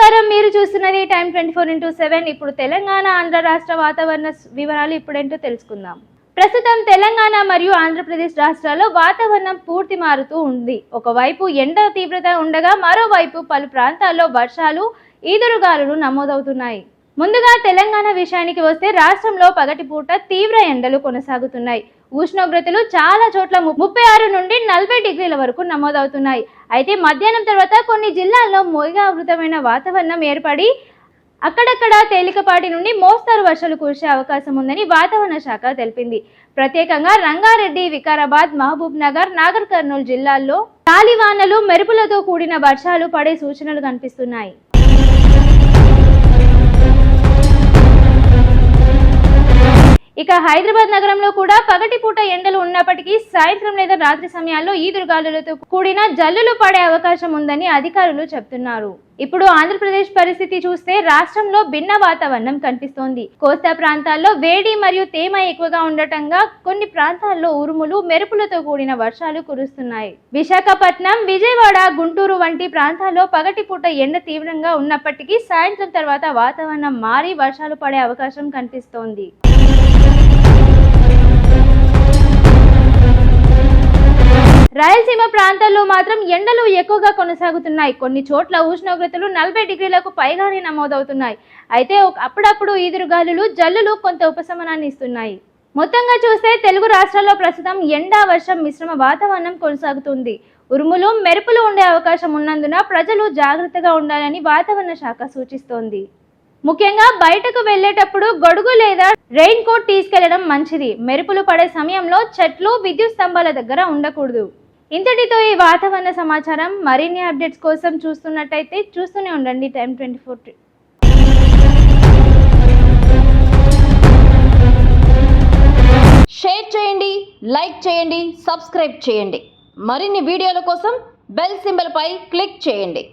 నమస్కారం, మీరు చూస్తున్నది టైమ్ 24x7. ఇప్పుడు తెలంగాణ ఆంధ్ర రాష్ట్ర వాతావరణ వివరాలు ఇప్పుడేంటో తెలుసుకుందాం. ప్రస్తుతం తెలంగాణ మరియు ఆంధ్రప్రదేశ్ రాష్ట్రాల్లో వాతావరణం పూర్తి మారుతూ ఉంది. ఒకవైపు ఎండ తీవ్రత ఉండగా మరోవైపు పలు ప్రాంతాల్లో వర్షాలు, ఈదురుగాలులు నమోదవుతున్నాయి. ముందుగా తెలంగాణ విషయానికి వస్తే రాష్ట్రంలో పగటిపూట తీవ్ర ఎండలు కొనసాగుతున్నాయి. ఉష్ణోగ్రతలు చాలా చోట్ల 36 నుండి 40 డిగ్రీల వరకు నమోదవుతున్నాయి. అయితే మధ్యాహ్నం తర్వాత కొన్ని జిల్లాల్లో మేఘావృతమైన వాతావరణం ఏర్పడి అక్కడక్కడ తేలికపాటి నుండి మోస్తరు వర్షాలు కురిసే అవకాశం ఉందని వాతావరణ శాఖ తెలిపింది. ప్రత్యేకంగా రంగారెడ్డి, వికారాబాద్, మహబూబ్ నగర్, నాగర్ కర్నూలు జిల్లాల్లో గాలివానలు, మెరుపులతో కూడిన వర్షాలు పడే సూచనలు కనిపిస్తున్నాయి. ఇక హైదరాబాద్ నగరంలో కూడా పగటిపూట ఎండలు ఉన్నప్పటికీ సాయంత్రం లేదా రాత్రి సమయాల్లో ఈదురుగాలులతో కూడిన జల్లులు పడే అవకాశం ఉందని అధికారులు చెప్తున్నారు. ఇప్పుడు ఆంధ్రప్రదేశ్ పరిస్థితి చూస్తే రాష్ట్రంలో భిన్న వాతావరణం కనిపిస్తోంది. కోస్తా ప్రాంతాల్లో వేడి మరియు తేమ ఎక్కువగా ఉండటంగా కొన్ని ప్రాంతాల్లో ఉరుములు, మెరుపులతో కూడిన వర్షాలు కురుస్తున్నాయి. విశాఖపట్నం, విజయవాడ, గుంటూరు వంటి ప్రాంతాల్లో పగటిపూట ఎండ తీవ్రంగా ఉన్నప్పటికీ సాయంత్రం తర్వాత వాతావరణం మారి వర్షాలు పడే అవకాశం కనిపిస్తోంది. రాయలసీమ ప్రాంతాల్లో మాత్రం ఎండలు ఎక్కువగా కొనసాగుతున్నాయి. కొన్ని చోట్ల ఉష్ణోగ్రతలు 40 డిగ్రీలకు పైగానే నమోదవుతున్నాయి. అయితే అప్పుడప్పుడు ఈదురుగాలులు, జల్లులు కొంత ఉపశమనాన్ని ఇస్తున్నాయి. మొత్తంగా చూస్తే తెలుగు రాష్ట్రాల్లో ప్రస్తుతం ఎండా, వర్షం మిశ్రమ వాతావరణం కొనసాగుతుంది. ఉరుములు, మెరుపులు ఉండే అవకాశం ఉన్నందున ప్రజలు జాగ్రత్తగా ఉండాలని వాతావరణ శాఖ సూచిస్తోంది. ముఖ్యంగా బయటకు వెళ్లేటప్పుడు గొడుగు లేదా రెయిన్ కోట్ తీసుకెళ్లడం మంచిది. మెరుపులు పడే సమయంలో చెట్లు, విద్యుత్ స్తంభాల దగ్గర ఉండకూడదు. ఇంతటితో ఈ వాతావరణ సమాచారం. మరిన్ని అప్డేట్స్ కోసం చూస్తూనే ఉండండి టైమ్ 24. షేర్ చేయండి, లైక్ చేయండి, సబ్స్క్రైబ్ చేయండి. మరిన్ని వీడియోల కోసం బెల్ సింబల్ పై క్లిక్ చేయండి.